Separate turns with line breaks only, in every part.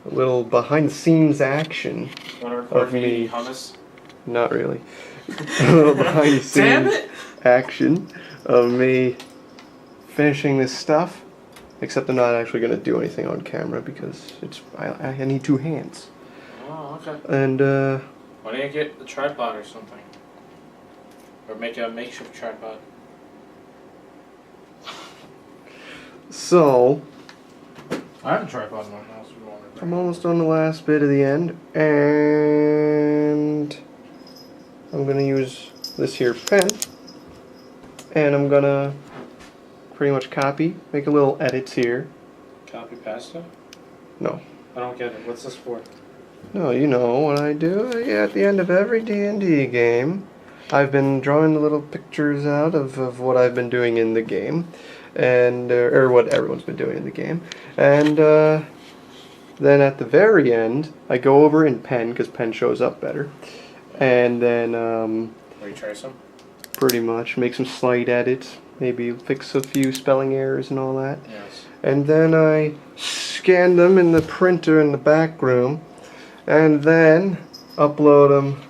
a little behind-the-scenes action
of me. Hummus?
Not really. A little behind-the-scenes action of me finishing this stuff. Except I'm not actually going to do anything on camera because I need two hands.
Oh, okay.
And
why don't you get a tripod or something? Or make a makeshift tripod.
So
I have a tripod in my house.
I'm almost on the last bit of the end, and I'm gonna use this here pen, and I'm gonna pretty much copy, make a little edits here.
Copy pasta?
No.
I don't get it. What's this for?
No, you know what I do. Yeah, at the end of every D&D game, I've been drawing the little pictures out of what I've been doing in the game, and or what everyone's been doing in the game, and then at the very end, I go over in pen because pen shows up better, and then
retrace them.
Pretty much make some slight edits, maybe fix a few spelling errors and all that.
Yes.
And then I scan them in the printer in the back room, and then upload them.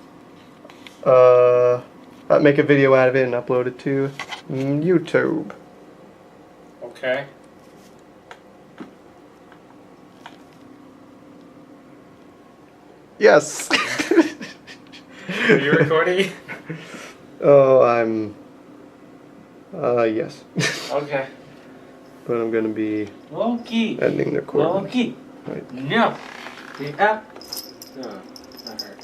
Make a video out of it and upload it to YouTube.
Okay.
Yes.
Are you recording?
Oh, I'm. Yes.
Okay.
But I'm gonna be ending the recording.
Loki.
Right.
No. Yeah. No. That hurt.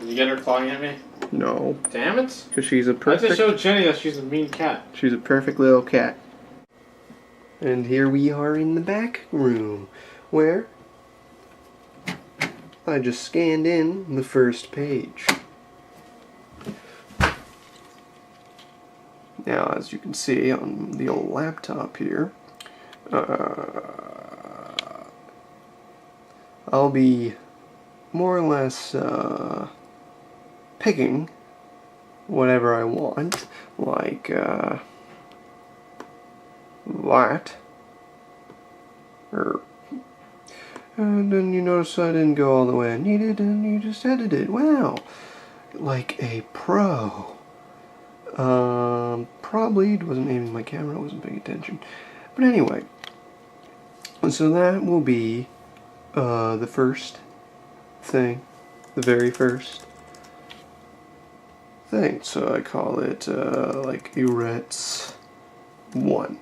Did you get her clawing at me?
No.
Damn it.
Because she's a
I have
perfect.
to show Jenny that she's a mean cat.
She's a perfect little cat. And here we are in the back room, where I just scanned in the first page. Now, as you can see on the old laptop here, I'll be more or less picking whatever I want, like that. And then you notice I didn't go all the way I needed, and you just edited. Wow, like a pro. Probably wasn't aiming my camera, I wasn't paying attention. But anyway, so that will be the first thing, the very first thing. So I call it like Eretze 1.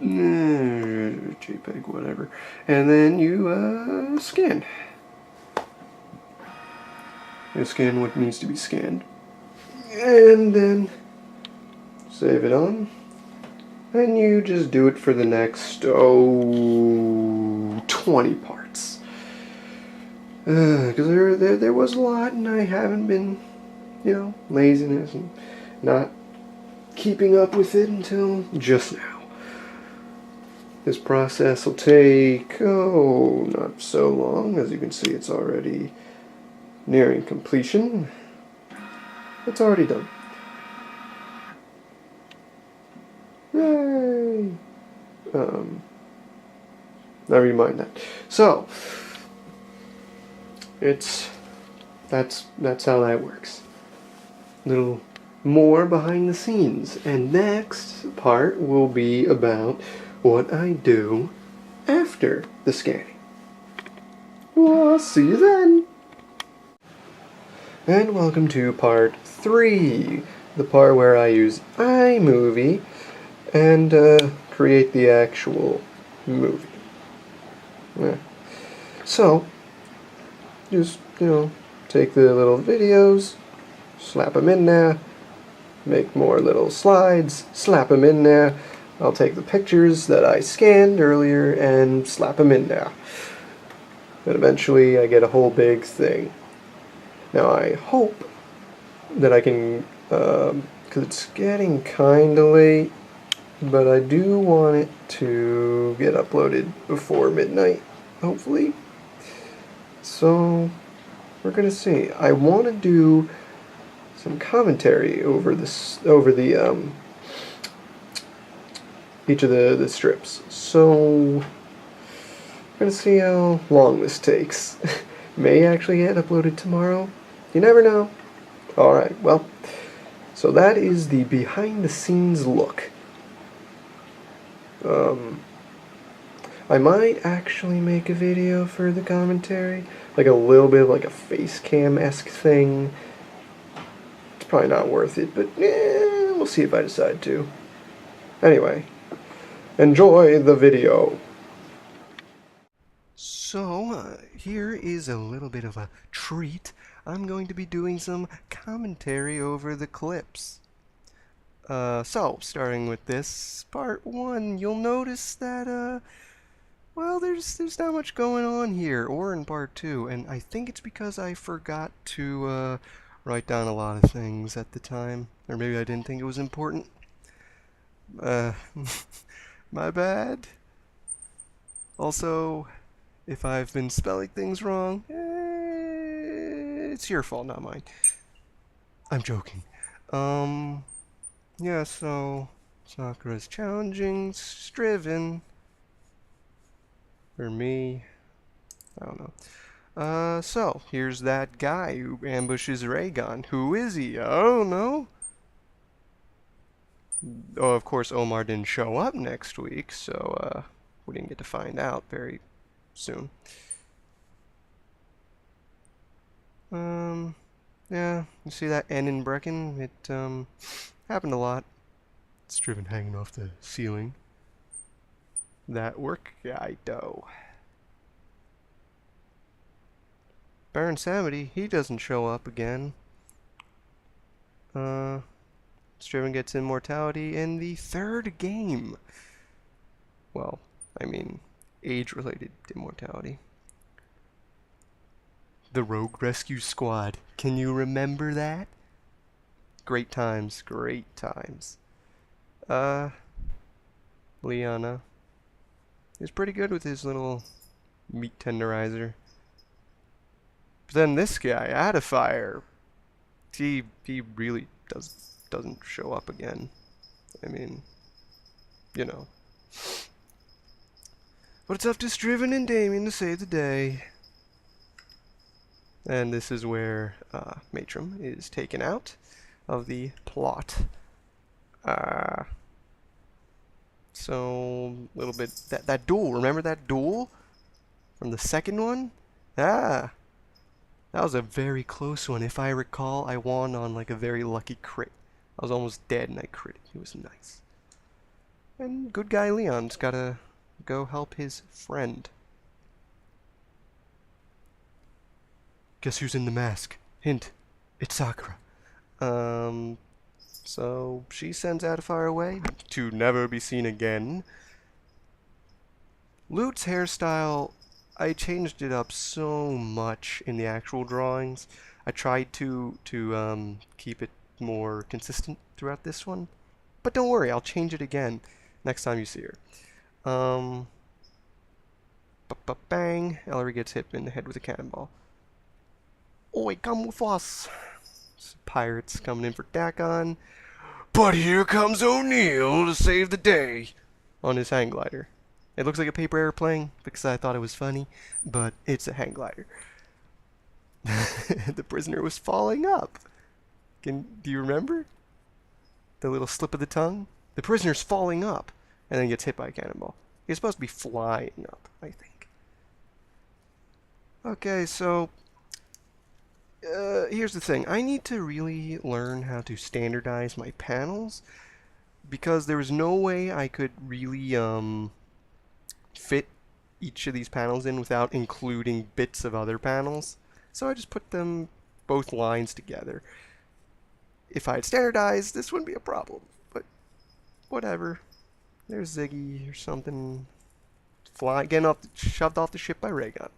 JPEG, whatever. And then you scan. You scan what needs to be scanned. And then save it on. And you just do it for the next 20 parts. Because there was a lot, and I haven't been, laziness and not keeping up with it until just now. This process will take, not so long. As you can see, it's already nearing completion. It's already done. Yay! Never mind that. So, that's how that works. Little more behind the scenes. And next part will be about what I do after the scanning. Well, I'll see you then. And welcome to part 3, the part where I use iMovie and create the actual movie. Yeah. So, just, take the little videos, slap them in there, make more little slides, slap them in there. I'll take the pictures that I scanned earlier and slap them in there. And eventually I get a whole big thing. Now I hope that I can, because it's getting kind of late, but I do want it to get uploaded before midnight, hopefully. So, we're going to see. I want to do some commentary over each of the strips. So, We're gonna see how long this takes. May actually get uploaded tomorrow. You never know. Alright, well, so that is the behind the scenes look. I might actually make a video for the commentary, like a little bit of like a face cam-esque thing. It's probably not worth it, but we'll see if I decide to. Anyway, enjoy the video. So, here is a little bit of a treat. I'm going to be doing some commentary over the clips. So, starting with this, part 1, you'll notice that, well, there's not much going on here, or in part 2, and I think it's because I forgot to, write down a lot of things at the time, or maybe I didn't think it was important. My bad. Also, if I've been spelling things wrong, it's your fault, not mine. I'm joking. Yeah, so Sakura's challenging Striven. For me, I don't know. So here's that guy who ambushes Raygon. Who is he? I don't know. Oh, of course, Omar didn't show up next week, so we didn't get to find out very soon. Yeah, you see that N in Brecken? It happened a lot. It's driven hanging off the ceiling. That work guy though. Baron Samedi, he doesn't show up again. Striven gets immortality in the third game. Well, I mean, age-related immortality. The Rogue Rescue Squad. Can you remember that? Great times, great times. Liana is pretty good with his little meat tenderizer. But then this guy, Adafire, he really doesn't show up again. I mean, you know. But it's up to Striven and Damien to save the day. And this is where Matrim is taken out of the plot. So, a little bit, that duel, remember that duel? From the second one? That was a very close one. If I recall, I won on like a very lucky crit. I was almost dead and I critted. It was nice. And good guy Leon's gotta go help his friend. Guess who's in the mask? Hint, it's Sakura. So she sends Adafire away to never be seen again. Lute's hairstyle, I changed it up so much in the actual drawings. I tried to keep it more consistent throughout this one. But don't worry, I'll change it again next time you see her. Bang! Ellery gets hit in the head with a cannonball. Oi, come with us! Pirates coming in for Dakon. But here comes O'Neill to save the day on his hang glider. It looks like a paper airplane because I thought it was funny, but it's a hang glider. The prisoner was falling up. Do you remember? The little slip of the tongue? The prisoner's falling up and then gets hit by a cannonball. He's supposed to be flying up, I think. Okay, so here's the thing. I need to really learn how to standardize my panels because there was no way I could really fit each of these panels in without including bits of other panels. So I just put them both lines together. If I had standardized, this wouldn't be a problem, but whatever. There's Ziggy or something getting shoved off the ship by Raygun.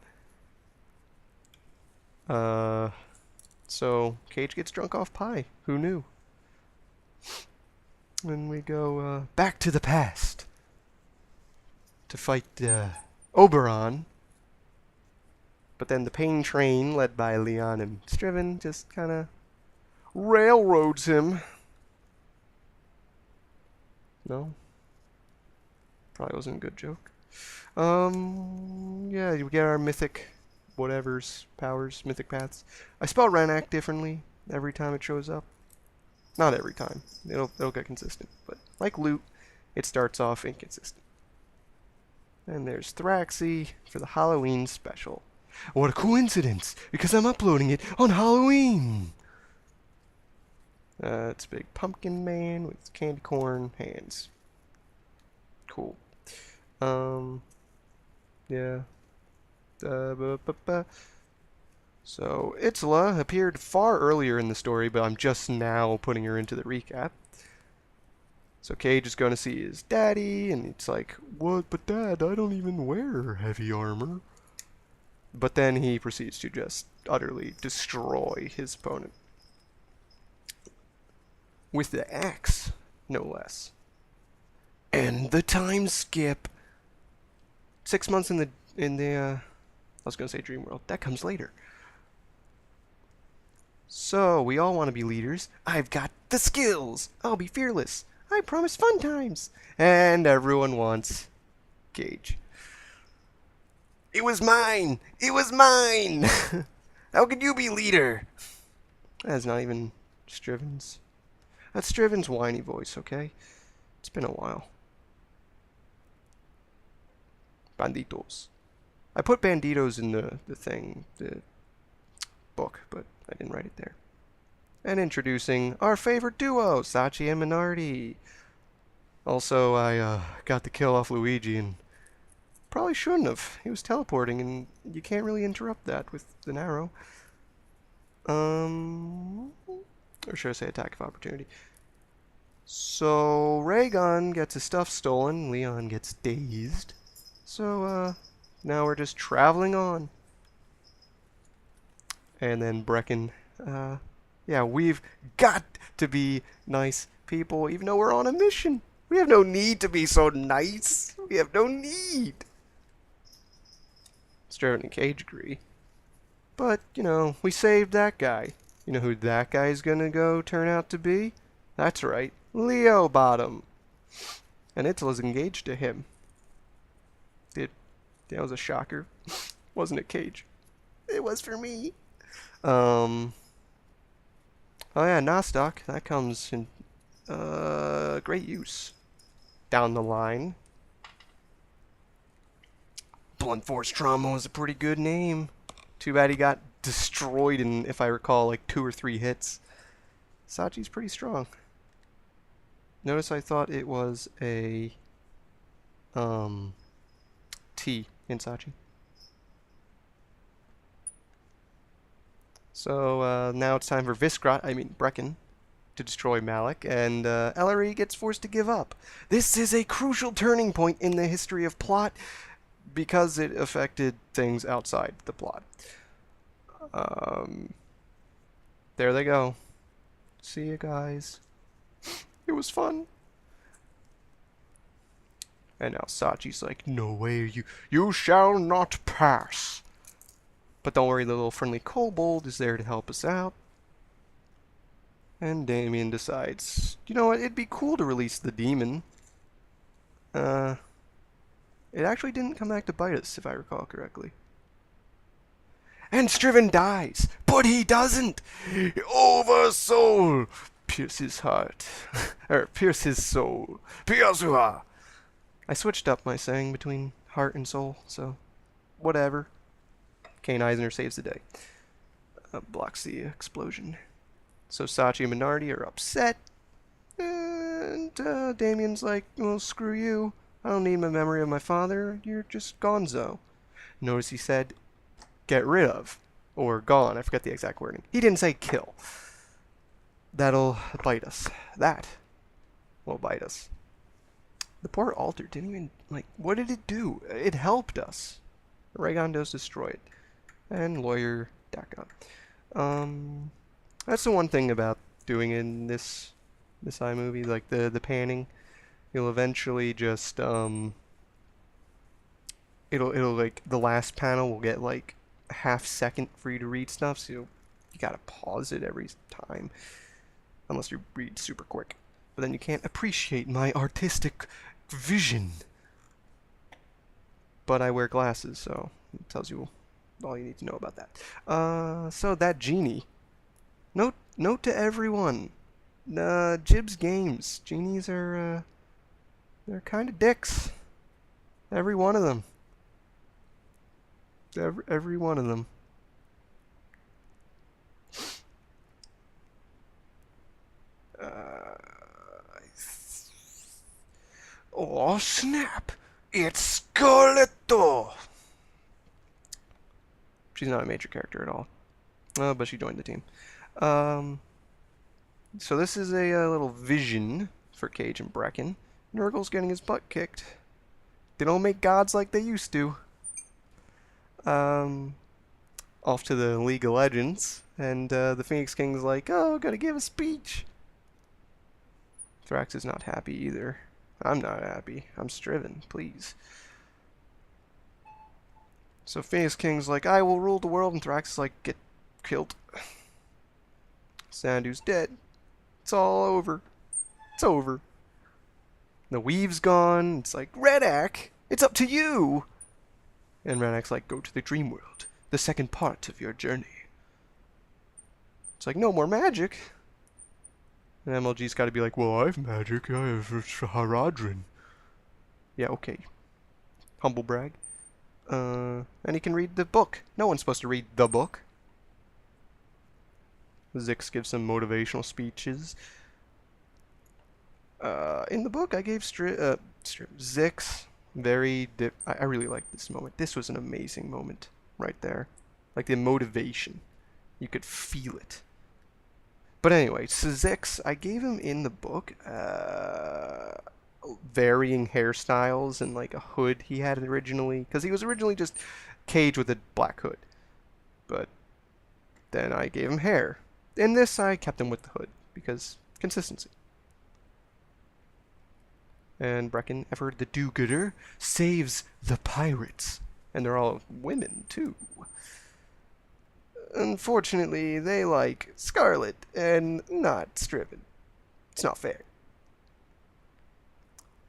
So Cage gets drunk off pie. Who knew? Then we go back to the past to fight Oberon. But then the pain train, led by Leon and Striven, just kind of railroads him. No? Probably wasn't a good joke. Yeah, you get our mythic whatever's powers, mythic paths. I spell Renac differently every time it shows up. Not every time. It'll get consistent, but like loot, it starts off inconsistent. And there's Thraxy for the Halloween special. What a coincidence! Because I'm uploading it on Halloween! It's a big pumpkin man with candy corn hands. Cool. Yeah. So, Itzela appeared far earlier in the story, but I'm just now putting her into the recap. So Cage is going to see his daddy, and it's like, what? But Dad, I don't even wear heavy armor. But then he proceeds to just utterly destroy his opponent. With the axe, no less. And the time skip. 6 months in the I was going to say dream world. That comes later. So, we all want to be leaders. I've got the skills. I'll be fearless. I promise fun times. And everyone wants Cage. It was mine! It was mine! How could you be leader? That's not even Striven's. That's Striven's whiny voice, okay? It's been a while. Banditos. I put banditos in the book, but I didn't write it there. And introducing our favorite duo, Sachi and Minardi. Also, I got the kill off Luigi, and probably shouldn't have. He was teleporting, and you can't really interrupt that with an arrow. Or should I say attack of opportunity? So, Raygun gets his stuff stolen, Leon gets dazed. So, now we're just traveling on. And then Brecken, yeah, we've got to be nice people, even though we're on a mission. We have no need to be so nice. We have no need. Striven and Cage agree. But, you know, we saved that guy. You know who that guy's gonna go turn out to be? That's right, Leo Bottom. And Itzela's engaged to him. That was a shocker. Wasn't it, Cage? It was for me. Oh yeah, Nostock. That comes in great use down the line. Blunt Force Trauma was a pretty good name. Too bad he got destroyed in, if I recall, like 2 or 3 hits. Sachi's pretty strong. Notice I thought it was a T in Sachi. So now it's time for Brecken, to destroy Malik, and Ellery gets forced to give up. This is a crucial turning point in the history of plot because it affected things outside the plot. There they go. See you guys. It was fun. And now Sachi's like, no way, you shall not pass. But don't worry, the little friendly kobold is there to help us out. And Damien decides, you know what, it'd be cool to release the demon. It actually didn't come back to bite us, if I recall correctly. And Striven dies, but he doesn't! Oversoul! Pierce his heart. Or pierce his soul. Piazua! I switched up my saying between heart and soul, so whatever. Kane Eisner saves the day. Blocks the explosion. So Sachi and Minardi are upset. And Damien's like, well, screw you. I don't need my memory of my father. You're just gonzo. Notice he said, get rid of. Or gone. I forget the exact wording. He didn't say kill. That'll bite us. That will bite us. The poor altar didn't even, like, what did it do? It helped us. Raygon does destroy it. And lawyer Dakon. That's the one thing about doing in this iMovie, like the panning. You'll eventually just it'll like the last panel will get like a half second for you to read stuff, so you gotta pause it every time. Unless you read super quick. But then you can't appreciate my artistic vision. but I wear glasses, so it tells you all you need to know about that. So that genie. Note to everyone. Jib's games. Genies are, they're kind of dicks. Every one of them. Every one of them. Oh snap! It's Scarletto! She's not a major character at all. But she joined the team. So this is a little vision for Cage and Brecken. Nurgle's getting his butt kicked. They don't make gods like they used to. Off to the League of Legends, and the Phoenix King's like, oh, gotta give a speech. Thrax is not happy either. I'm not happy. I'm striven, please. So Phoenix King's like, I will rule the world, and Thrax is like, get killed. Sandu's dead. It's all over. It's over. The weave's gone. It's like, Redak, it's up to you. And Redak's like, go to the dream world. The second part of your journey. It's like, no more magic. And MLG's got to be like, well, I have magic. I have Haradrim. Yeah, okay. Humble brag. And he can read the book. No one's supposed to read the book. Zix gives some motivational speeches. In the book, I gave Zix I really liked this moment. This was an amazing moment right there. Like the motivation. You could feel it. But anyway, so Zix, I gave him in the book varying hairstyles and like a hood he had originally. Because he was originally just Cage with a black hood. But then I gave him hair. In this, I kept him with the hood. Because consistency. And Brecken, ever the do-gooder, saves the pirates. And they're all women, too. Unfortunately, they like Scarlet and not Striven. It's not fair.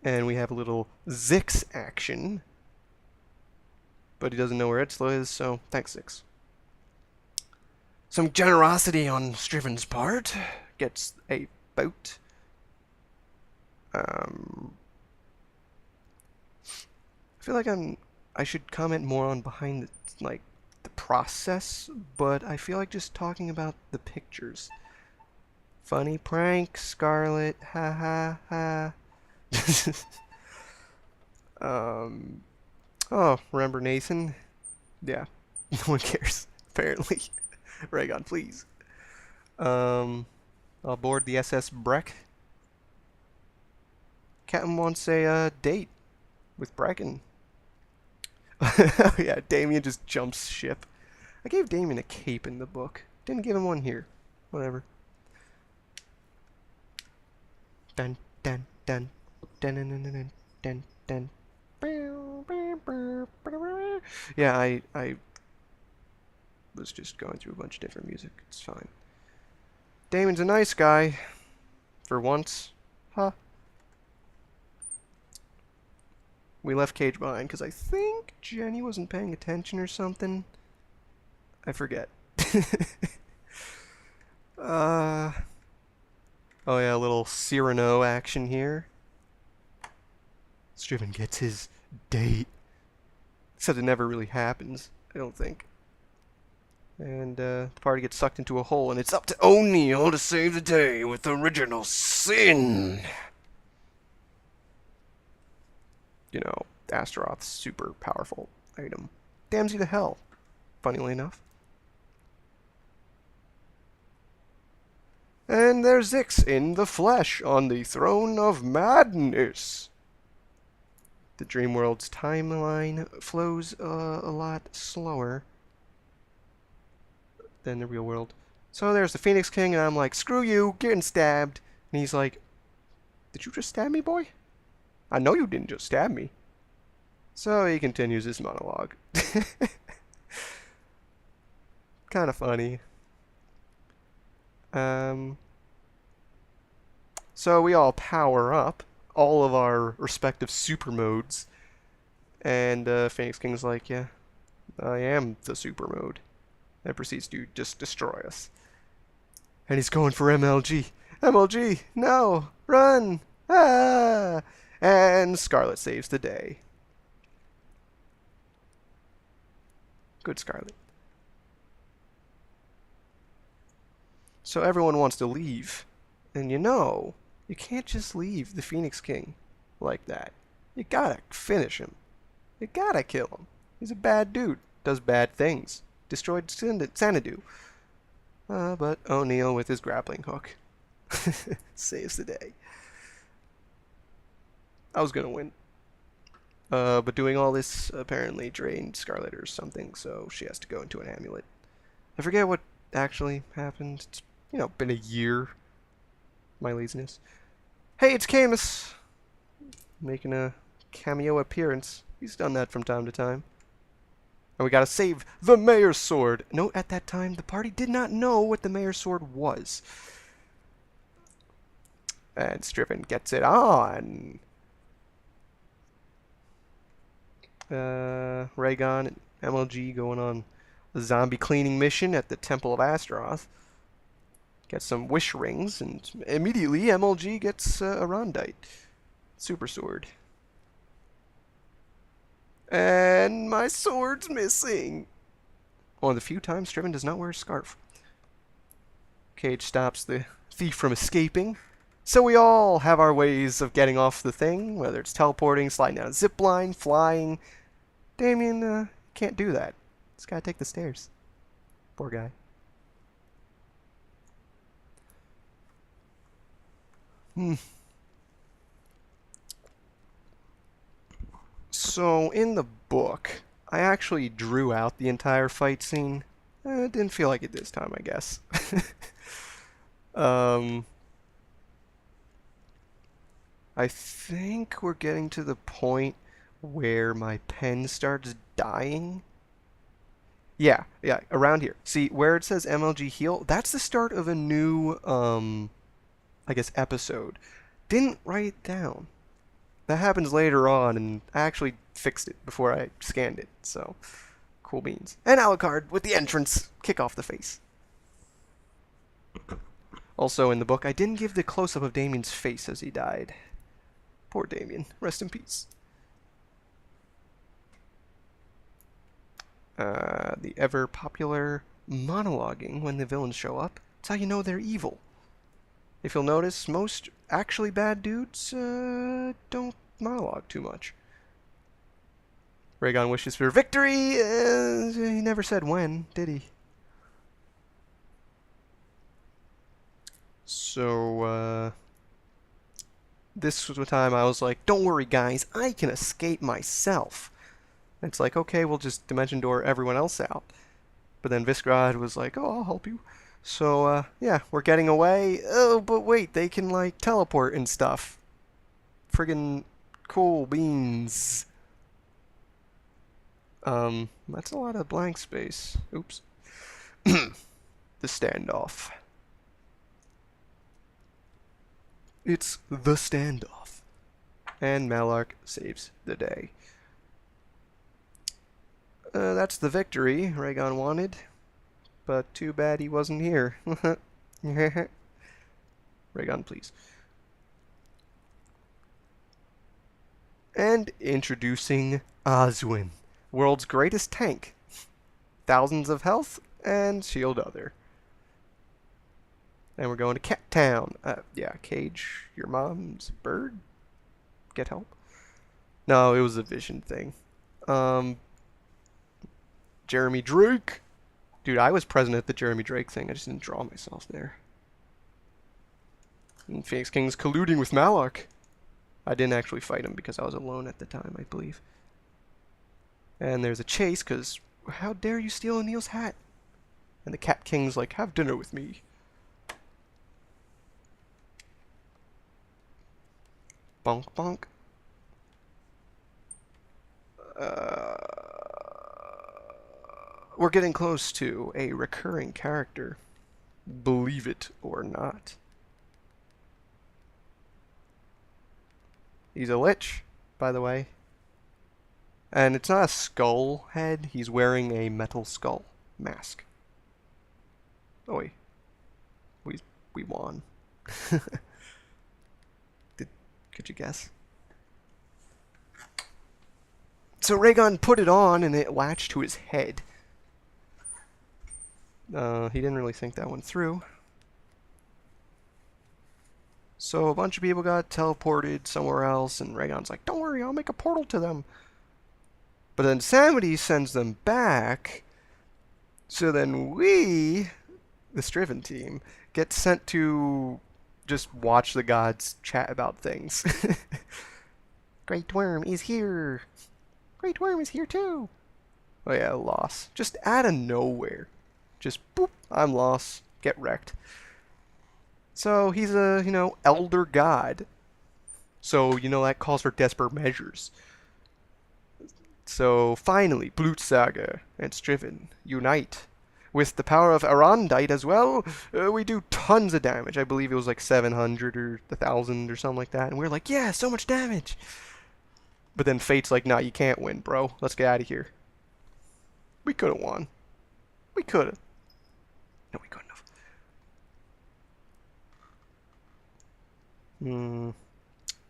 And we have a little Zix action. But he doesn't know where Etzla is, so thanks, Zix. Some generosity on Striven's part. Gets a boat. I feel like I should comment more on behind the process, but I feel like just talking about the pictures. Funny prank, Scarlet, ha ha ha. Oh, remember Nathan? Yeah, no one cares, apparently. Rhaegon, please. I'll board the SS Breck. Captain wants a date with Brecken. Oh yeah, Damien just jumps ship. I gave Damien a cape in the book. Didn't give him one here. Whatever. Dun dun dun dun dun dun dun dun dun. Yeah, I was just going through a bunch of different music. It's fine. Damon's a nice guy. For once. Huh. We left Cage behind because I think Jenny wasn't paying attention or something. I forget. Oh yeah, a little Cyrano action here. Striven gets his date. Except it never really happens, I don't think. And the party gets sucked into a hole, and it's up to O'Neill to save the day with original sin. You know, Astaroth's super powerful item. Damns you to hell, funnily enough. And there's Zix in the flesh on the throne of madness. The dream world's timeline flows a lot slower than the real world. So there's the Phoenix King, and I'm like, screw you, getting stabbed. And he's like, did you just stab me, boy? I know you didn't just stab me. So he continues his monologue. Kind of funny. So we all power up all of our respective super modes. And Phoenix King's like, yeah, I am the super mode. And proceeds to just destroy us. And he's going for MLG. MLG, no, run! Ah! And Scarlet saves the day. Good Scarlet. So everyone wants to leave. And you can't just leave the Phoenix King like that. You gotta finish him. You gotta kill him. He's a bad dude. Does bad things. Destroyed Xanadu. But O'Neill with his grappling hook saves the day. I was gonna win. But doing all this apparently drained Scarlet or something, so she has to go into an amulet. I forget what actually happened. It's, been a year. My laziness. Hey, it's Camus! Making a cameo appearance. He's done that from time to time. And we gotta save the Mayor's Sword. Note, at that time, the party did not know what the Mayor's Sword was. And Striven gets it on. Rhaegon and MLG going on a zombie cleaning mission at the Temple of Astaroth. Get some wish rings, and immediately MLG gets a Rondite. Super sword. And my sword's missing. One of the few times Striven does not wear a scarf. Cage stops the thief from escaping. So we all have our ways of getting off the thing, whether it's teleporting, sliding down a zip line, flying. Damien can't do that. He's gotta take the stairs. Poor guy. So, in the book, I actually drew out the entire fight scene. It didn't feel like it this time, I guess. I think we're getting to the point where my pen starts dying. Yeah, around here. See, where it says MLG heal, that's the start of a new, I guess, episode. Didn't write it down. That happens later on, and I actually fixed it before I scanned it, so cool beans. And Alucard with the entrance, kick off the face. Also in the book, I didn't give the close-up of Damien's face as he died. Poor Damien, rest in peace. The ever-popular monologuing when the villains show up. It's how you know they're evil. If you'll notice, most actually bad dudes don't monologue too much. Rhaegon wishes for victory. He never said when, did he? So, this was the time I was like, don't worry, guys, I can escape myself. And it's like, okay, we'll just dimension door everyone else out. But then Visgrad was like, oh, I'll help you. So, yeah, we're getting away. Oh, but wait, they can, like, teleport and stuff. Friggin' cool beans. That's a lot of blank space. Oops. The standoff. It's the standoff. And Malark saves the day. That's the victory Rhaegon wanted. But too bad he wasn't here. Rhaegon, please. And introducing Oswin, world's greatest tank. Thousands of health and shield other. And we're going to Cat Town. Yeah, Cage, your mom's bird? Get help? No, it was a vision thing. Jeremy Drake. Dude, I was present at the Jeremy Drake thing. I just didn't draw myself there. And Phoenix King's colluding with Malark. I didn't actually fight him because I was alone at the time, I believe. And there's a chase because how dare you steal O'Neill's hat? And the Cat King's like, have dinner with me. Bonk bonk. We're getting close to a recurring character. Believe it or not. He's a lich, by the way. And it's not a skull head. He's wearing a metal skull mask. Oh wait, we won. Could you guess? So Rhaegon put it on and it latched to his head. He didn't really think that one through. So a bunch of people got teleported somewhere else, and Rhaegon's like, don't worry, I'll make a portal to them. But then somebody sends them back, so then we, the Striven team, get sent to just watch the gods chat about things. Great Worm is here. Great Worm is here too. Oh yeah, loss. Just out of nowhere. Just boop, I'm lost. Get wrecked. So he's a, elder god. So, that calls for desperate measures. So finally, Blutsaga and Striven unite. With the power of Arondite as well, we do tons of damage. I believe it was like 700 or 1,000 or something like that. And we're like, yeah, so much damage. But then Fate's like, nah, you can't win, bro. Let's get out of here. We could have won. We could have. No, we couldn't have.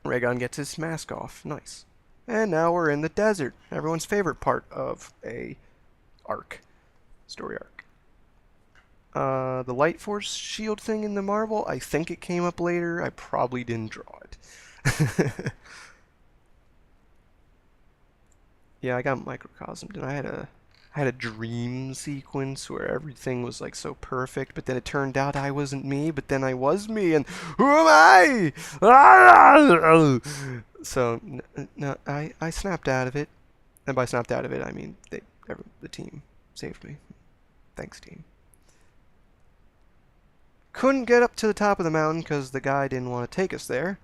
Rhaegon gets his mask off. Nice. And now we're in the desert. Everyone's favorite part of a arc. Story arc. The Light Force shield thing in the marble, I think it came up later. I probably didn't draw it. Yeah, I got microcosmed, and I had a dream sequence where everything was like so perfect, but then it turned out I wasn't me, but then I was me, and who am I? So no, I snapped out of it, and by snapped out of it I mean the team saved me. Thanks, team. Couldn't get up to the top of the mountain because the guy didn't want to take us there.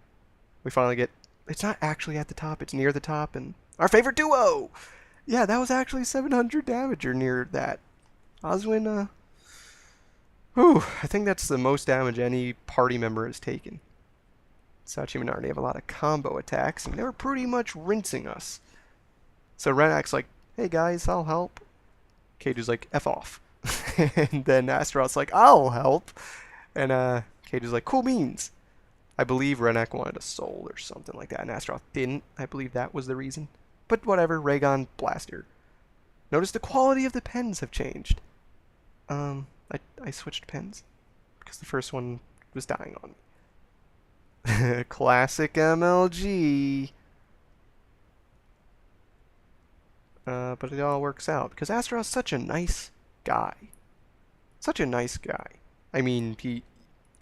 We finally get. It's not actually at the top; it's near the top, and our favorite duo. Yeah, that was actually 700 damage or near that. Oswin, I think that's the most damage any party member has taken. Sachi and Arnie have a lot of combo attacks, and they were pretty much rinsing us. So Renak's like, hey guys, I'll help. Cage is like, F off. And then Astaroth's like, I'll help. And Cage is like, cool beans. I believe Renak wanted a soul or something like that, and Astaroth didn't. I believe that was the reason. But whatever, Rhaegon blaster. Notice the quality of the pens have changed. I switched pens because the first one was dying on me. Classic MLG. But it all works out because Astaroth's such a nice guy. Such a nice guy. I mean, he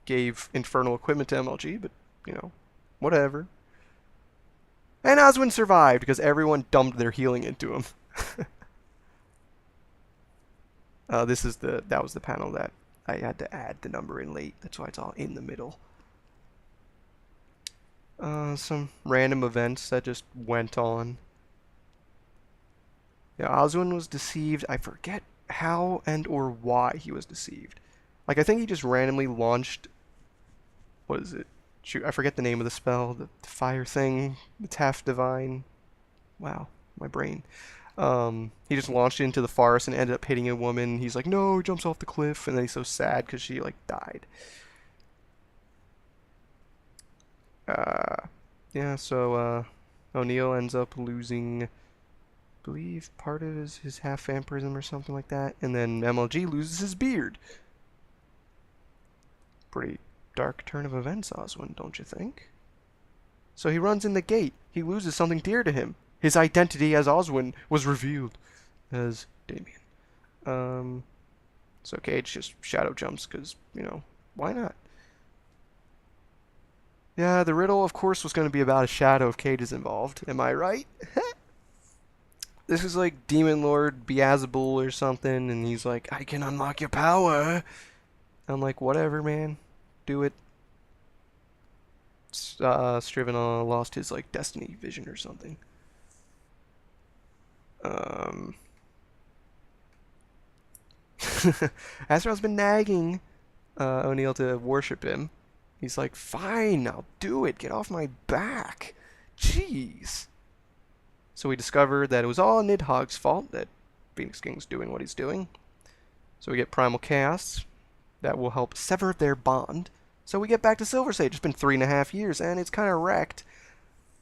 gave infernal equipment to MLG, but, whatever. And Oswin survived because everyone dumped their healing into him. That was the panel that I had to add the number in late. That's why it's all in the middle. Some random events that just went on. Yeah, Oswin was deceived. I forget how and or why he was deceived. Like, I think he just randomly launched... What is it? Shoot, I forget the name of the spell. The fire thing. It's half divine. Wow, my brain. He just launched it into the forest and ended up hitting a woman. He's like, no, he jumps off the cliff, and then he's so sad because she, died. Yeah, so, O'Neill ends up losing, I believe, part of his half vampirism or something like that, and then MLG loses his beard. Pretty dark turn of events, Oswin, don't you think? So he runs in the gate. He loses something dear to him. His identity as Oswin was revealed as Damien. So Cage just shadow jumps because, why not? Yeah, the riddle, of course, was going to be about a shadow if Cage is involved. Am I right? This is like Demon Lord Beelzebul or something, and he's like, I can unlock your power. I'm like, whatever, man. Do it. Striven lost his, destiny vision or something. Astaroth's been nagging O'Neill to worship him. He's like, fine, I'll do it. Get off my back. Jeez. So we discovered that it was all Nidhogg's fault that Phoenix King's doing what he's doing. So we get Primal Chaos. That will help sever their bond. So we get back to Silver Sage. It's been 3.5 years, and it's kind of wrecked.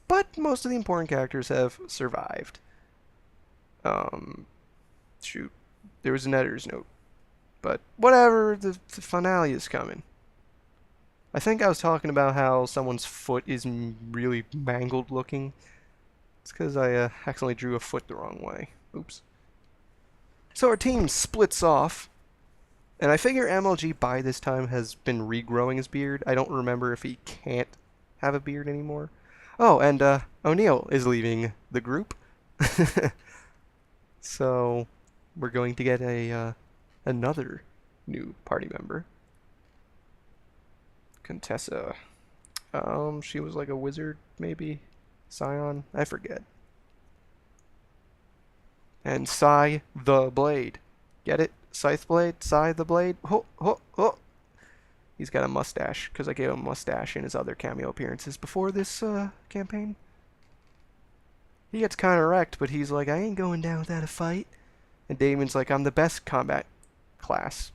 But most of the important characters have survived. Shoot. There was an editor's note. But whatever, the finale is coming. I think I was talking about how someone's foot is really mangled looking. It's because I accidentally drew a foot the wrong way. Oops. So our team splits off. And I figure MLG by this time has been regrowing his beard. I don't remember if he can't have a beard anymore. Oh, and O'Neill is leaving the group. So we're going to get another new party member. Contessa. She was like a wizard, maybe? Scion? I forget. And Sai the Blade. Get it? Scythe Blade? Sai the Blade? Ho, ho, ho! He's got a mustache, because I gave him a mustache in his other cameo appearances before this campaign. He gets kind of wrecked, but he's like, I ain't going down without a fight. And Damon's like, I'm the best combat class.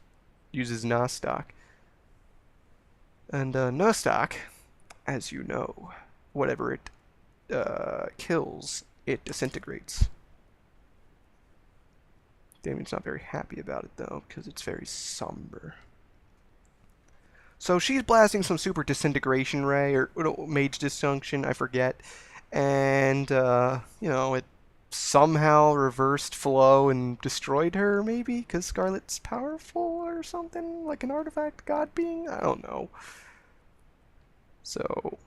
Uses Nostock. And Nostock, as you know, whatever it kills, it disintegrates. Damon's not very happy about it, though, because it's very somber. So she's blasting some super disintegration ray, or mage dysfunction, I forget. And, you know, it somehow reversed flow and destroyed her, maybe? Because Scarlet's powerful or something? Like an artifact god being? I don't know. So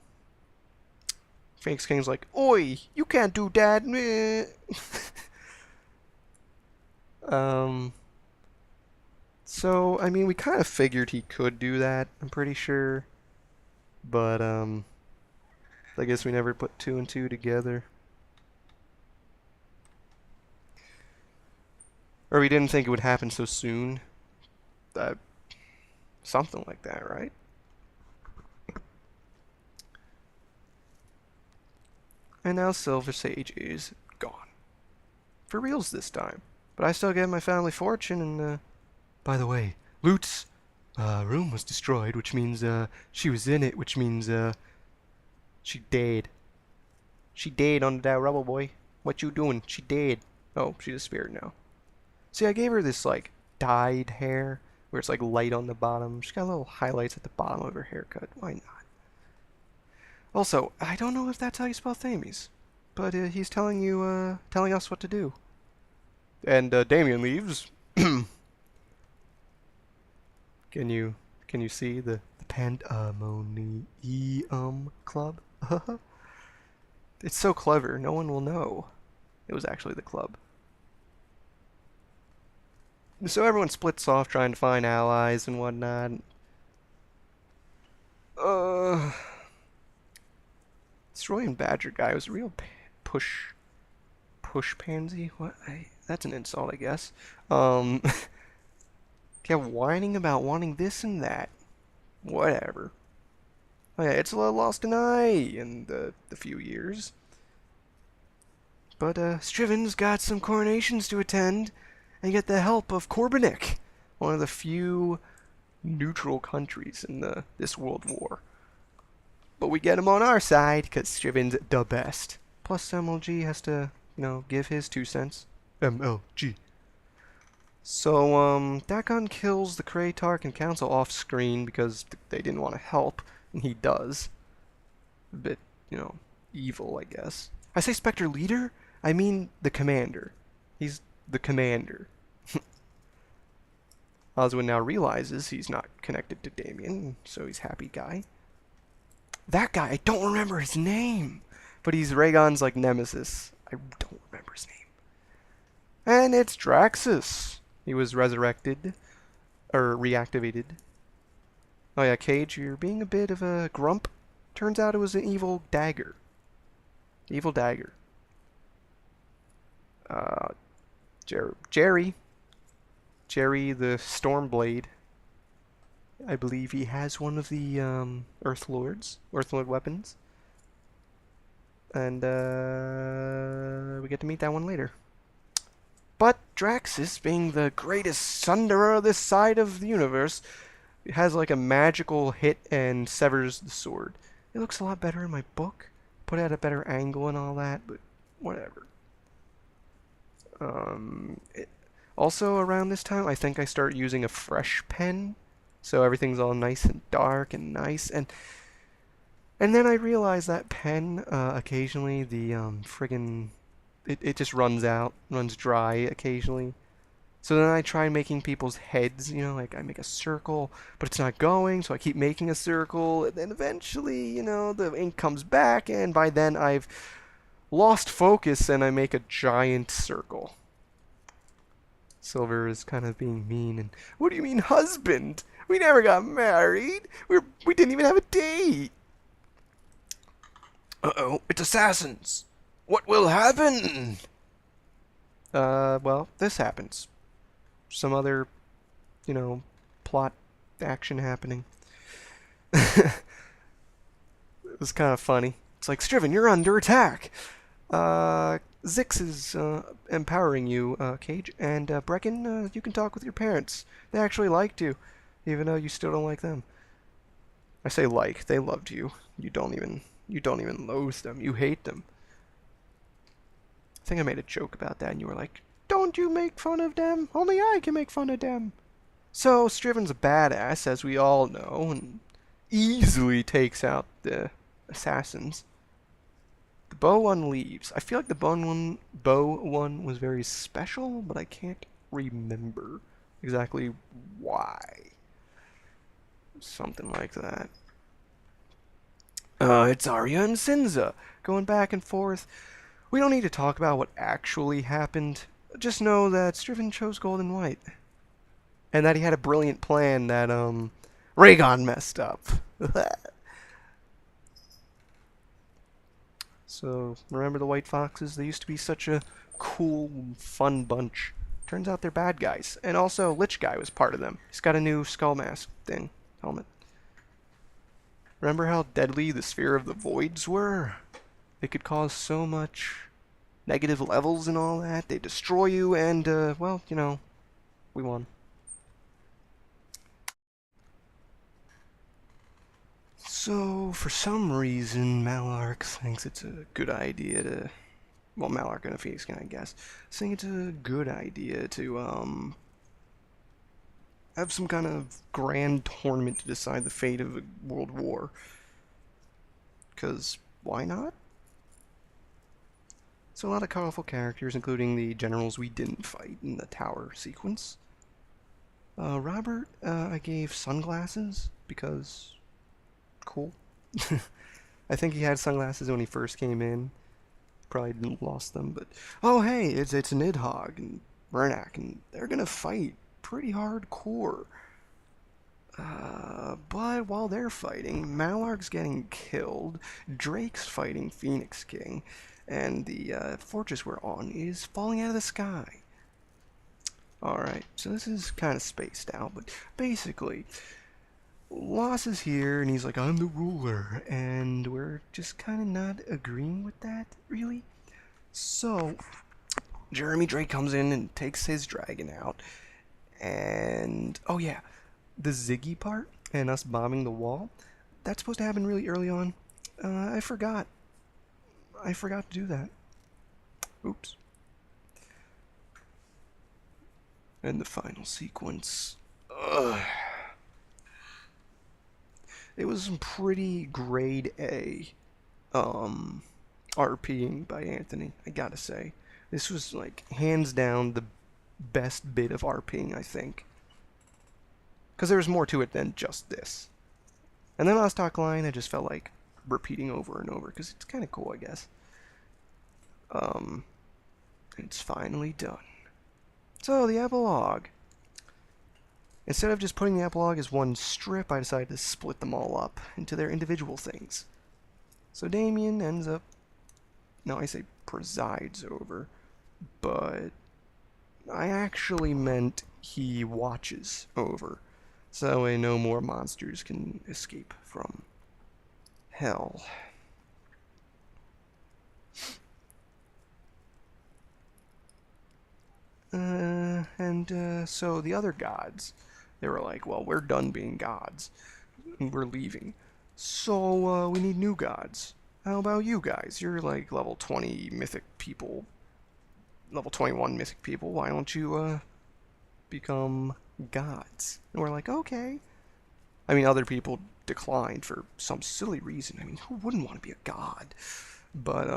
Phoenix King's like, Oi, you can't do that. So, I mean, we kind of figured he could do that, I'm pretty sure. But, I guess we never put 2 and 2 together. Or we didn't think it would happen so soon. Something like that, right? And now Silver Sage is gone. For reals this time. But I still get my family fortune, and, by the way, Lute's room was destroyed, which means, she was in it, which means, she dead. She dead under that rubble, boy. What you doing? She dead. Oh, she's a spirit now. See, I gave her this, like, dyed hair, where it's, like, light on the bottom. She's got little highlights at the bottom of her haircut. Why not? Also, I don't know if that's how you spell Thames, but he's telling you, telling us what to do. And Damien leaves. Can you see the Pandemonium Club? It's so clever, no one will know it was actually the club. So everyone splits off trying to find allies and whatnot. Destroying Badger guy was a real push pansy. What? That's an insult, I guess. Kept whining about wanting this and that. Whatever. Oh yeah, it's lost an eye in the few years. But Striven's got some coronations to attend, and get the help of Korbanik, one of the few neutral countries in this world war. But we get him on our side, because Striven's the best. Plus MLG has to, you know, give his 2 cents. MLG. So, Dakon kills the Krayt Tarkin Council off screen because they didn't want to help, and he does. A bit, you know, evil, I guess. I say Spectre Leader? I mean the Commander. He's the Commander. Oswin now realizes he's not connected to Damien, so he's happy guy. That guy, I don't remember his name, but he's Rhaegon's, like, nemesis. I don't remember his name. And it's Draxus. He was resurrected, or reactivated. Oh yeah, Cage, you're being a bit of a grump. Turns out it was an evil dagger. Evil dagger. Jerry the Stormblade. I believe he has one of the Earth Lord weapons. And we get to meet that one later. But Draxus, being the greatest sunderer of this side of the universe, has like a magical hit and severs the sword. It looks a lot better in my book, put at a better angle and all that, but whatever. Also around this time, I think I start using a fresh pen, so everything's all nice and dark and nice. And then I realize that pen, occasionally the friggin' it just runs out, runs dry occasionally. So then I try making people's heads, like I make a circle, but it's not going, so I keep making a circle, and then eventually, the ink comes back, and by then I've lost focus and I make a giant circle. Silver is kind of being mean, and what do you mean, husband? We never got married. We didn't even have a date. Uh-oh, it's assassins. What will happen? Well, this happens. Some other, plot action happening. It was kind of funny. It's like, Striven, you're under attack. Zix is empowering you, Cage, and Brecken, you can talk with your parents. They actually liked you, even though you still don't like them. I say like, they loved you. You don't even loathe them. You hate them. I think I made a joke about that, and you were like, don't you make fun of them? Only I can make fun of them. So, Striven's a badass, as we all know, and easily takes out the assassins. The bow one leaves. I feel like the bow one was very special, but I can't remember exactly why. Something like that. It's Arya and Sinza going back and forth. We don't need to talk about what actually happened. Just know that Striven chose gold and white. And that he had a brilliant plan that, Rhaegon messed up. So, remember the White Foxes? They used to be such a cool, fun bunch. Turns out they're bad guys. And also, Lich Guy was part of them. He's got a new skull mask thing, helmet. Remember how deadly the Sphere of the Voids were? They could cause so much negative levels and all that. They destroy you, and, well, we won. So, for some reason, Malark thinks it's a good idea to... Well, Malark and a Phoenix King, I guess. Think it's a good idea to, have some kind of grand tournament to decide the fate of a world war. Because, why not? So a lot of colorful characters, including the generals we didn't fight in the tower sequence. Robert, I gave sunglasses, because... cool. I think he had sunglasses when he first came in. Probably didn't lost them, but... Oh, hey, it's Nidhogg and Bernak, and they're gonna fight pretty hardcore. But while they're fighting, Malark's getting killed, Drake's fighting Phoenix King, and the fortress we're on is falling out of the sky. Alright, so this is kind of spaced out, but basically, Loss is here, and he's like, I'm the ruler, and we're just kind of not agreeing with that, really. So, Jeremy Drake comes in and takes his dragon out, and, oh yeah, the Ziggy part, and us bombing the wall, that's supposed to happen really early on. I forgot. I forgot to do that. Oops. And the final sequence. Ugh. It was some pretty grade A RPing by Anthony, I gotta say. This was, like, hands down the best bit of RPing, I think. Because there was more to it than just this. And then last talk line, I just felt like repeating over and over, because it's kind of cool, I guess. It's finally done. So, the epilogue. Instead of just putting the epilogue as one strip, I decided to split them all up into their individual things. So Damien ends up... No, I say presides over, but I actually meant he watches over. So that way no more monsters can escape from hell. And so the other gods, they were like, well, we're done being gods. We're leaving. So we need new gods. How about you guys? You're like level 20 mythic people, level 21 mythic people. Why don't you become gods? And we're like, okay. I mean, other people declined for some silly reason. I mean, who wouldn't want to be a god? But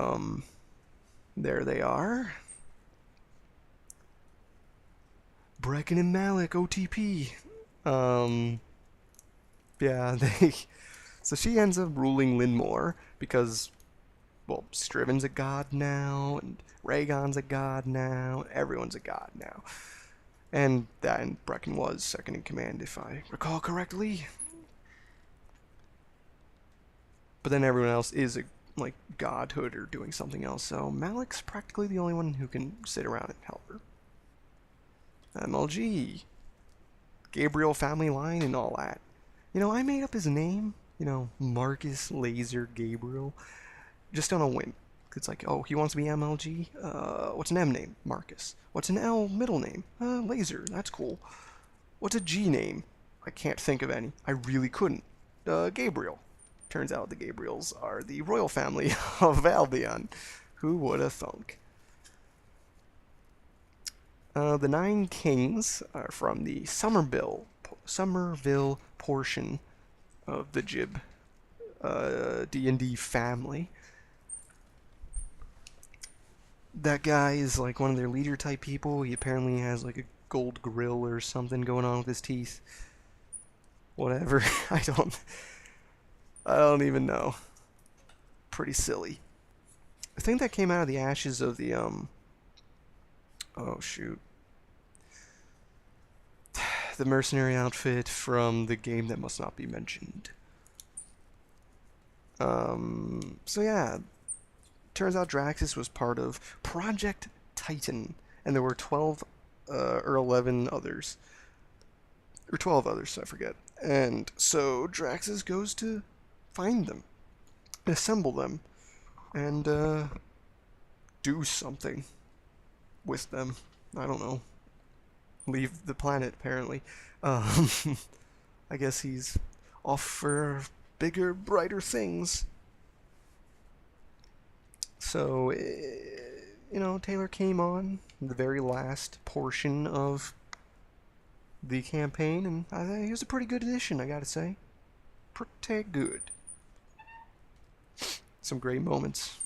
there they are. Brecken and Malik, OTP. Yeah, they. So she ends up ruling Linmore because, well, Striven's a god now, and Rhaegon's a god now, everyone's a god now. And Brecken was second in command, if I recall correctly. But then everyone else is a like godhood or doing something else, so Malik's practically the only one who can sit around and help her. MLG, Gabriel family line and all that. You know, I made up his name, Marcus Laser Gabriel, just on a whim. It's like, oh, he wants to be MLG? What's an M name? Marcus. What's an L middle name? Laser, that's cool. What's a G name? I can't think of any. I really couldn't. Gabriel. Turns out the Gabriels are the royal family of Albion. Who would have thunk? The 9 kings are from the Somerville portion of the Jib D&D family. That guy is like one of their leader type people. He apparently has like a gold grill or something going on with his teeth. Whatever. I don't even know. Pretty silly. I think that came out of the ashes of the oh shoot. The mercenary outfit from the game that must not be mentioned. So yeah, turns out Draxus was part of Project Titan, and there were 12 or 11 others. Or 12 others, I forget. And so Draxus goes to find them, assemble them, and do something with them. I don't know. Leave the planet, apparently. I guess he's off for bigger, brighter things. So, Taylor came on the very last portion of the campaign, and I think he was a pretty good addition, I gotta say. Pretty good. Some great moments.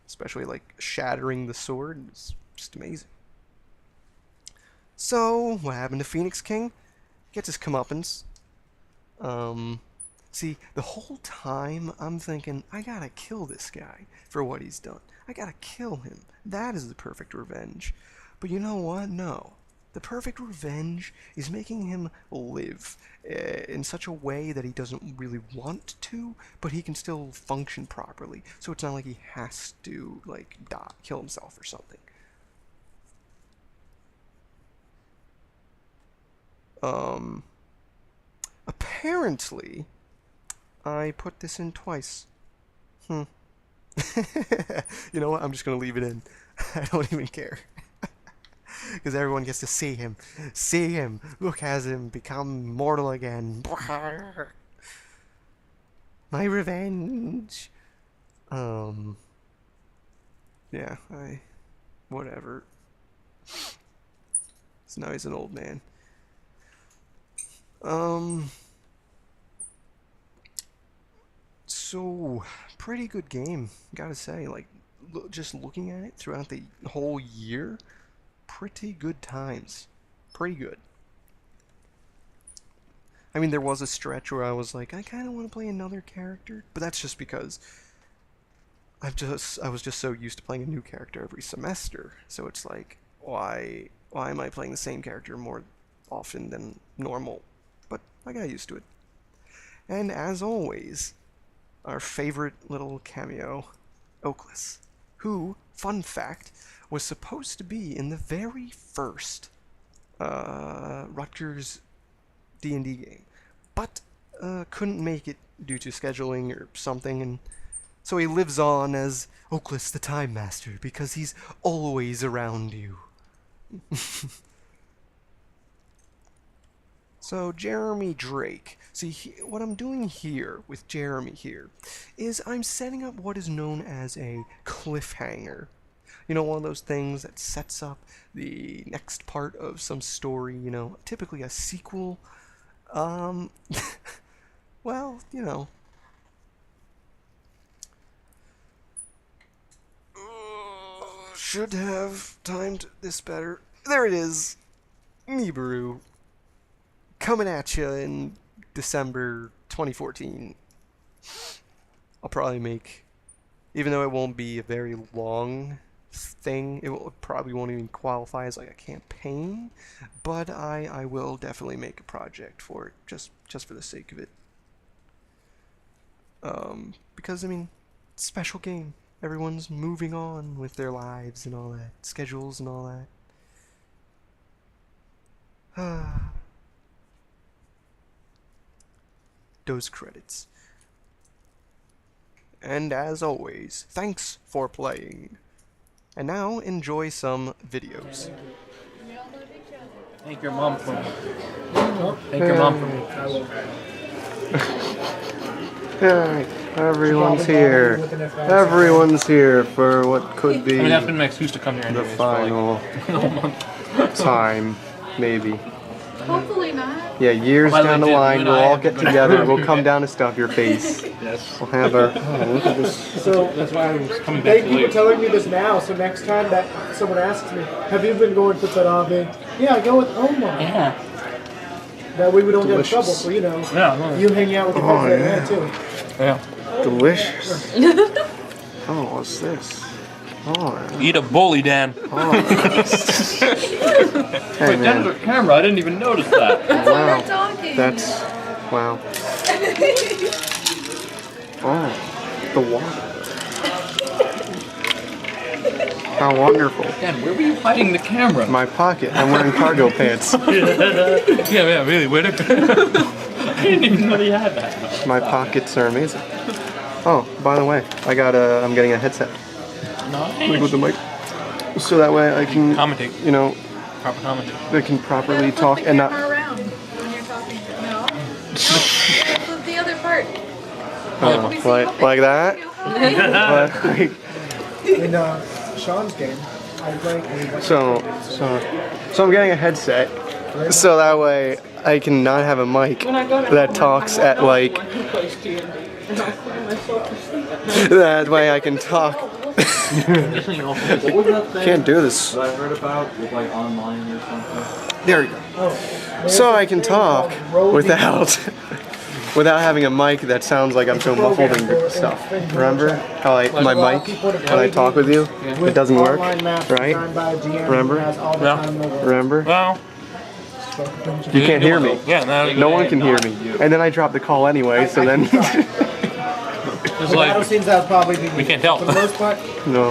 Especially, like, shattering the sword. It's just amazing. So, what happened to Phoenix King? Gets his comeuppance. See, the whole time I'm thinking, I gotta kill this guy for what he's done. I gotta kill him. That is the perfect revenge. But you know what? No. The perfect revenge is making him live in such a way that he doesn't really want to, but he can still function properly. So it's not like he has to, like, die, kill himself or something. Apparently, I put this in twice. You know what? I'm just gonna leave it in. I don't even care. Because everyone gets to see him. See him. Look at him become mortal again. My revenge. Yeah, whatever. So now he's an old man. So, pretty good game, gotta say. Like, just looking at it throughout the whole year, pretty good times. Pretty good. I mean, there was a stretch where I was like, I kind of want to play another character, but that's just because I was just so used to playing a new character every semester. So it's like, why am I playing the same character more often than normal? But I got used to it. And as always, our favorite little cameo, Oakless, who, fun fact, was supposed to be in the very first Rutgers D&D game, but couldn't make it due to scheduling or something, and so he lives on as Oakless the Time Master because he's always around you. So Jeremy Drake. See, what I'm doing here with Jeremy here is I'm setting up what is known as a cliffhanger. You know, one of those things that sets up the next part of some story, you know, typically a sequel. Well, you know. Should have timed this better. There it is. Nibiru. Coming at you in December 2014. I'll probably make, even though it won't be a very long thing, probably won't even qualify as like a campaign, but I will definitely make a project for it, just for the sake of it. Because I mean, it's a special game. Everyone's moving on with their lives and all that, schedules and all that. Those credits. And as always, thanks for playing. And now enjoy some videos.
Thank your mom for me. Thank your mom for me.
Alright, everyone's here. Everyone's here for what could be
I mean, that's been my excuse to come here
the
anyways.
final time, maybe.
Hopefully not.
Yeah, years
By the way,
down the
Jim,
line,
you and
we'll
I
all
have
get
been-
together, we'll come down to stuff your face.
Yes.
We'll have our... Oh, look at this.
So,
That's why I was coming back
thank
so
you for
late.
telling me this now, so next time that someone asks me, have you been going to Tarabe? Yeah, I go with Omar.
Yeah.
That way we don't get in trouble
Delicious.
for, you know,
Yeah, no.
you hanging out with your
Oh,
friends
yeah.
at too.
Yeah.
Delicious. Oh, what's this? Oh,
Eat a bully, Dan.
hey
Wait,
man.
Dan's on camera. I didn't even notice that.
Wow.
We're talking.
That's... Wow. Oh, the water. How wonderful.
Dan, where were you hiding the camera?
My pocket. I'm wearing cargo pants.
Yeah, really. Where did? I didn't even know you had that.
My pockets are amazing. Oh, by the way, I'm getting a headset. Like with the mic. So that way I can,
Commentate.
you know,
Proper commentate.
I can properly
Flip
talk
the
and
camera
not...
around when you're talking. No. No. Flip the other part.
like that? Like,
In Sean's game, I play.
so I'm getting a headset, so that way I can not have a mic that talks at like... That way I can talk. Can't do this.
I heard about with like online or something.
There we go. So I can talk without having a mic that sounds like I'm so muffled and stuff. Remember how my mic, when I talk with you, it doesn't work, right? Remember? Remember?
Well,
You can't hear me.
Yeah,
No one can hear me. And then I drop the call anyway, so then...
It's
The battle
like
scenes that would probably be
we can't tell.
for the most part.
No.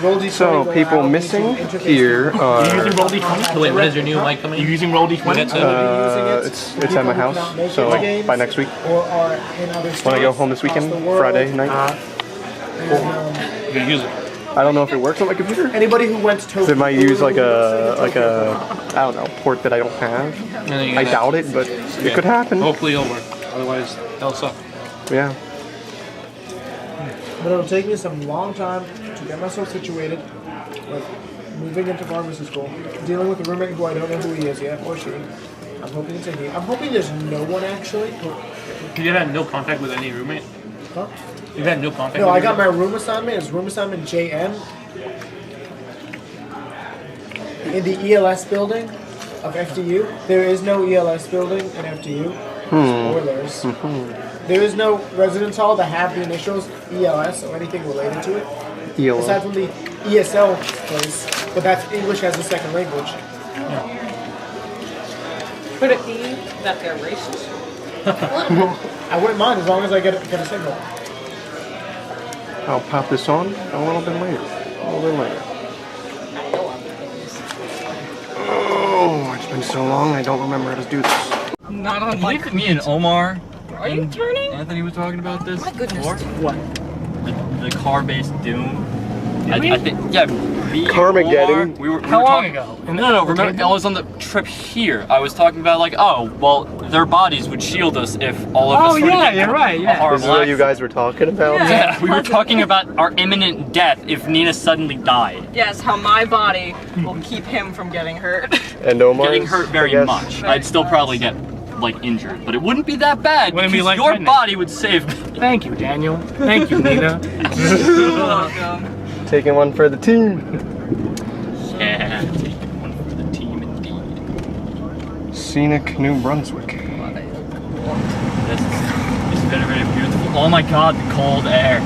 Roll D20
So
will
people
allow me to
missing
interface
here
with-
are...
Roll D20? Wait, when is your new mic coming? You using Roll D20? That's it.
It's at my house, so like by next week.
Or are in other
When I go
states
home this
across
weekend,
the world.
Friday night.
And,
You can use it.
I don't know if it works on my computer.
anybody who went to Tokyo.
It might use like a I don't know, port that I don't have.
And then you
I
can-
doubt it, but it could happen.
Hopefully it'll work. Otherwise, that'll suck.
Yeah.
But it'll take me some long time to get myself situated with moving into pharmacy school, dealing with a roommate who I don't know who he is yet, or she. I'm hoping it's a he. I'm hoping there's no one actually.
You had no contact with any roommate?
Huh?
You had no contact
No,
with
I got my
any
room assignment. It's room assignment JN in the ELS building of FDU. There is no ELS building in FDU. Spoilers. There is no residence hall that have the initials ELS or anything related to it. Aside from the ESL place, but that's English as a second language.
Could it be that they're racist?
I wouldn't mind as long as I get a signal.
I'll pop this on a little bit later. Oh, it's been so long, I don't remember how to do this.
Not on
I think me and Omar
Are you turning?
Anthony was talking about this
My goodness.
before.
What?
The car-based Doom. I think, yeah, Me,
Carmageddon.
Omar, we were
How long
talking,
ago?
No, remember, I was on the trip here. I was talking about like, oh, well, their bodies would shield us if all of us were to get
you're right,
a
yeah.
horrible
This is what you
accident.
guys were talking about?
Yeah, we were talking about our imminent death if Nina suddenly died.
Yes, how my body will keep him from getting hurt.
And Omar's,
Getting hurt
I
very
guess.
much. I'd still probably get like injured, but it wouldn't be that bad
Wouldn't be
because your
life-threatening.
body would save me.
Thank you, Daniel. Thank you, Nina.
You're welcome.
Taking one for the team.
Yeah, taking one for the team indeed.
Scenic New Brunswick.
This is very, very beautiful. Oh my god, the cold air.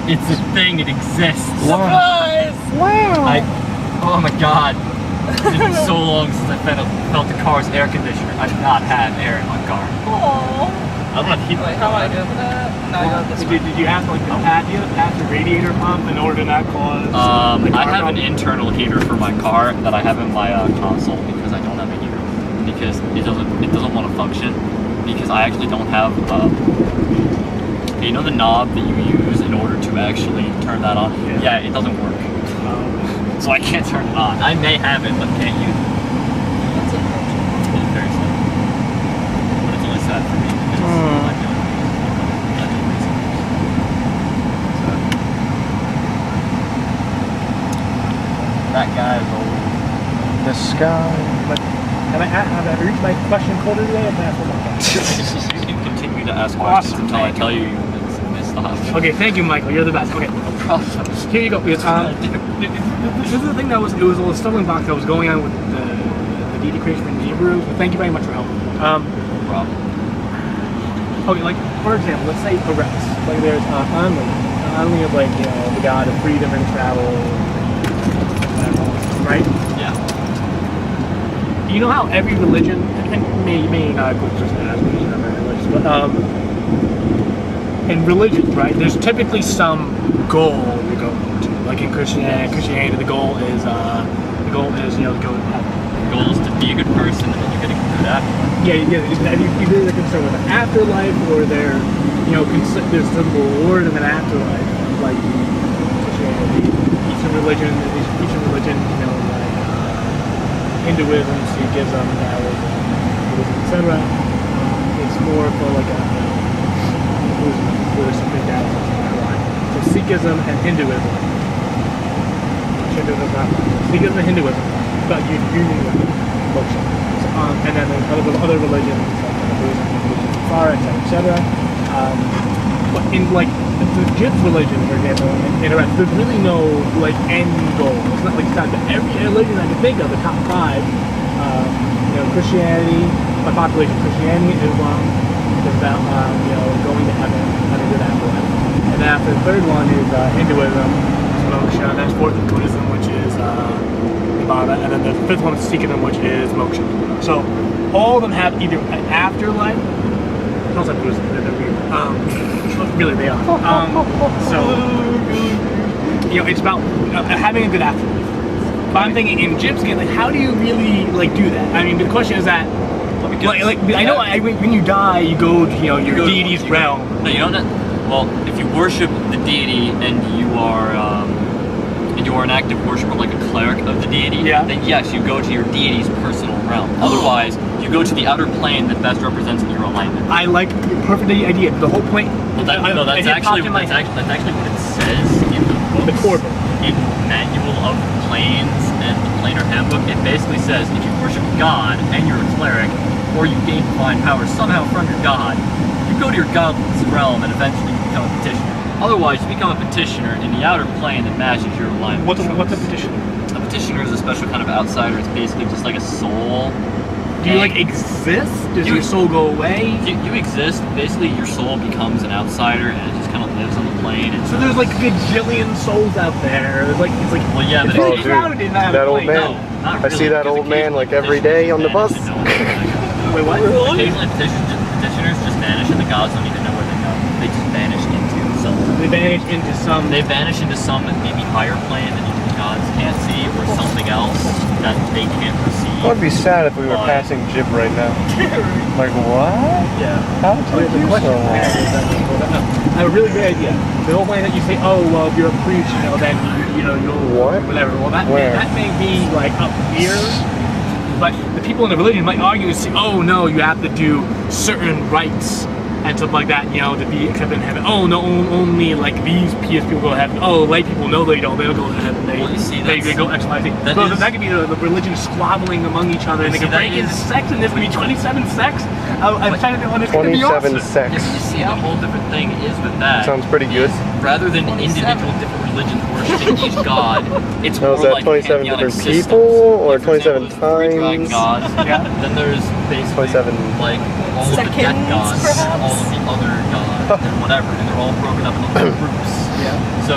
It's a thing, it exists.
Surprise!
Oh my god. It's been so long since I felt the car's air conditioner. I do not have air in my car.
Aww.
I don't have heat.
Wait, how do I do that? No, I got this one.
Did you have to like pass the radiator pump in order to not cause?
I have an internal heater for my car that I have in my console because I don't have a heater because it doesn't want to function because I actually don't have you know the knob that you use in order to actually turn that on? Yeah, it doesn't work. So I can't turn it on. I may have it, but can't use it.
That's unfortunate.
It's very sad. But it's only sad for me because I feel like I do reason. That guy is old.
The sky.
Have I reached my question quota today? Or can I ask one more question?
You can continue to ask questions
Awesome,
until I
thank
tell you stop.
Okay, thank you, Michael. You're the best. Okay,
No problem.
here you go. This is the thing that was a little stumbling block that was going on with the DD creation in Hebrew. But thank you very much for helping.
No problem.
Okay, like for example, let's say Eretz. Like there's Anli of like the god of freedom and travel, right?
Yeah.
You know how every religion, and maybe not a good person to ask me, I'm not religious, but in religions, right? There's typically some goal you go to. Like in Christianity, the goal is go to heaven.
The goal is to be a good person and then you're getting good afterwards.
Yeah. Either they're concerned with an afterlife or they're there's some reward in an afterlife. Like Christianity, each religion, Hinduism, Sikhism, Taoism, Buddhism, etc. It's more for like Buddhism, so Sikhism and Hinduism. Sikhism and Hinduism, but union with moksha. And then there's other religions like Buddhism, Safara, etc. But in like the Jib's religion, for example, in Iraq, there's really no like end goal. It's not like every religion I can think of, the top five, Christianity, by population, Christianity, Islam, is about going to heaven, having a good afterlife. And then after the third one is Hinduism, moksha. And that's fourth is Buddhism, which is Nibbana, and then the fifth one is Sikhism, which is moksha. So all of them have either an afterlife. It sounds like Buddhism, they're weird. Really, they are. It's about having a good afterlife. But I'm thinking in Jib's game, like, how do you really like do that? I mean, the question is that, when you die, you go to your deity's realm.
No, you don't. Well, if you worship the deity and you are an active worshiper, like a cleric of the deity, then yes, you go to your deity's personal realm. Otherwise, you go to the outer plane that best represents your alignment.
I like perfect idea. The whole point.
Well, that's actually what it says in the books.
The core book.
In Manual of Planes and the Planar Handbook, it basically says if you worship God and you're a cleric, or you gain divine power somehow from your God, you go to your god's realm and eventually you become a petitioner. Otherwise, you become a petitioner in the outer plane that matches your alignment.
What's a petitioner?
A petitioner is a special kind of outsider. It's basically just like a soul.
Do you exist? Does your soul go away?
You exist. Basically, your soul becomes an outsider, and it just kind of lives on the plane.
So there's like a gajillion souls out there. It's like
well, yeah, but
Oh, dude, that old man.
No, not
I see
really,
that
because
old man
occasionally
like every day on the bus.
petitioners don't know where they go.
Wait, what?
Occasionally, petitioners just vanish, and the gods don't even know where they go. They just vanish into some.
They vanish into some.
They vanish into some maybe higher plane that even the gods can't see, or something else that they can't perceive.
I would be sad if we were passing Jib right now. Like, what?
Yeah.
How did you do so?
I have a really great idea. The whole point that you say, oh, well, if you're a priest, then you know, you'll
What?
whatever. Well, that
Where?
may be like up here, but the people in the religion might argue and say, oh no, you have to do certain rites and stuff like that, you know, to be accepted in heaven. Oh no, only like these pious people go to heaven. Oh, lay people, no, they don't. They don't go to heaven. They,
Well, you see,
they go X, Y, Z.
that
So
is-
that could be the religion squabbling among each other, and they
see,
can
that
break into
is-
sex, and there's gonna be 27 sex. I'm trying to think, it's gonna be
27
awesome.
sex.
You see, the whole different thing is with that.
Sounds pretty good.
is Rather than
27.
individual different religions worshiping each god, it's
Now,
more
is that
like
27
pantheonic
different
systems.
people, or
Like, for
27
example, there's three dragon
times?
gods.
Yeah.
Then there's basically
27
like all of the death
seconds,
gods,
perhaps?
all of the other gods, and whatever, and they're all broken up into little groups.
Yeah.
So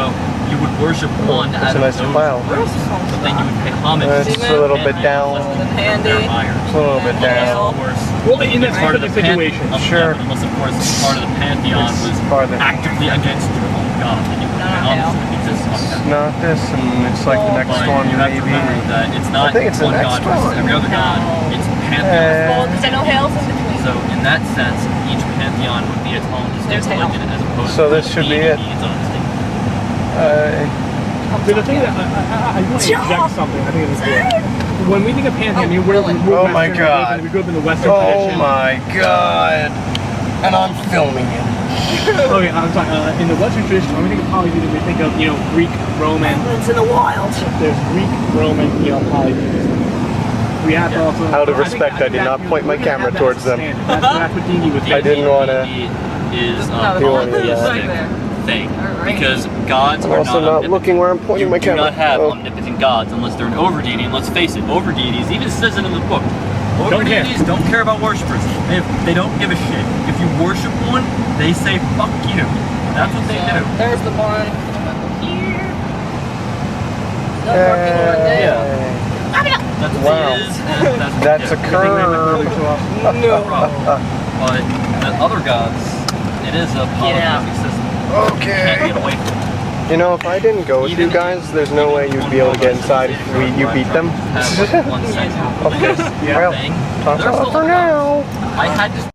you would worship one
That's
out
a
of
nice
those
file.
groups, but then you would pay homage
That's
to
a little
the
bit down.
pantheon, unless
Handy.
they're higher.
It's a little bit down.
Of course,
Well, in this
part of the
situation.
Sure.
Unless, of course, part of the pantheon
It's
was
part of the-
actively against your own god, then you would pay homage to it because
It's not this, and it's like the next
but
one,
you have to
maybe.
remember that it's not
think it's the
one
next
god versus
one.
every other god. It's pantheon.
Well, because I know Hale's in between.
So in that sense, each pantheon would be its own distinct
There's Hale.
religion as opposed
So
to
this should be
being
it.
its own distinct.
But the thing that I want to inject something, I think it's good. When we think of pantheon, I mean, we're
Oh my
Western,
God.
We grew up in the Western
Oh
tradition.
my god. And I'm filming it.
Okay, I'm sorry. In the Western tradition, when we think of polytheism, we think of, you know, Greek, Roman.
It's in the wild.
There's Greek, Roman, you know, polytheism. We have to also.
Out of
I think-
respect, I did
that-
not point my
we're gonna
camera
have that
towards them.
standard. That's what D&D was.
I didn't wanna-
D&D is
No,
a
you wanted
polytheistic
that.
thing
Alright.
because gods
I'm
are
also
not
not
omnipotent.
looking where I'm pointing
You
my
do
camera.
not have
Oh.
omnipotent gods unless they're an over deity, and let's face it, over deities even says it in the book. Over
Don't care.
deities don't care about worshippers. They don't give a shit. If you worship one, they say fuck you. That's what they do.
There's the one. Here. The working one there.
Yay.
That's what
Wow.
it is. And that's what
That's a
they do.
curve.
But the other gods, it is a polytheistic system. You can't
Okay.
get away from it.
You know, if I didn't go with you guys, there's no way you'd be able to get inside if you beat them.
Have like one central
Okay.
religious
Well,
thing.
toss
They're
off
still
for
gods.
now.
I had to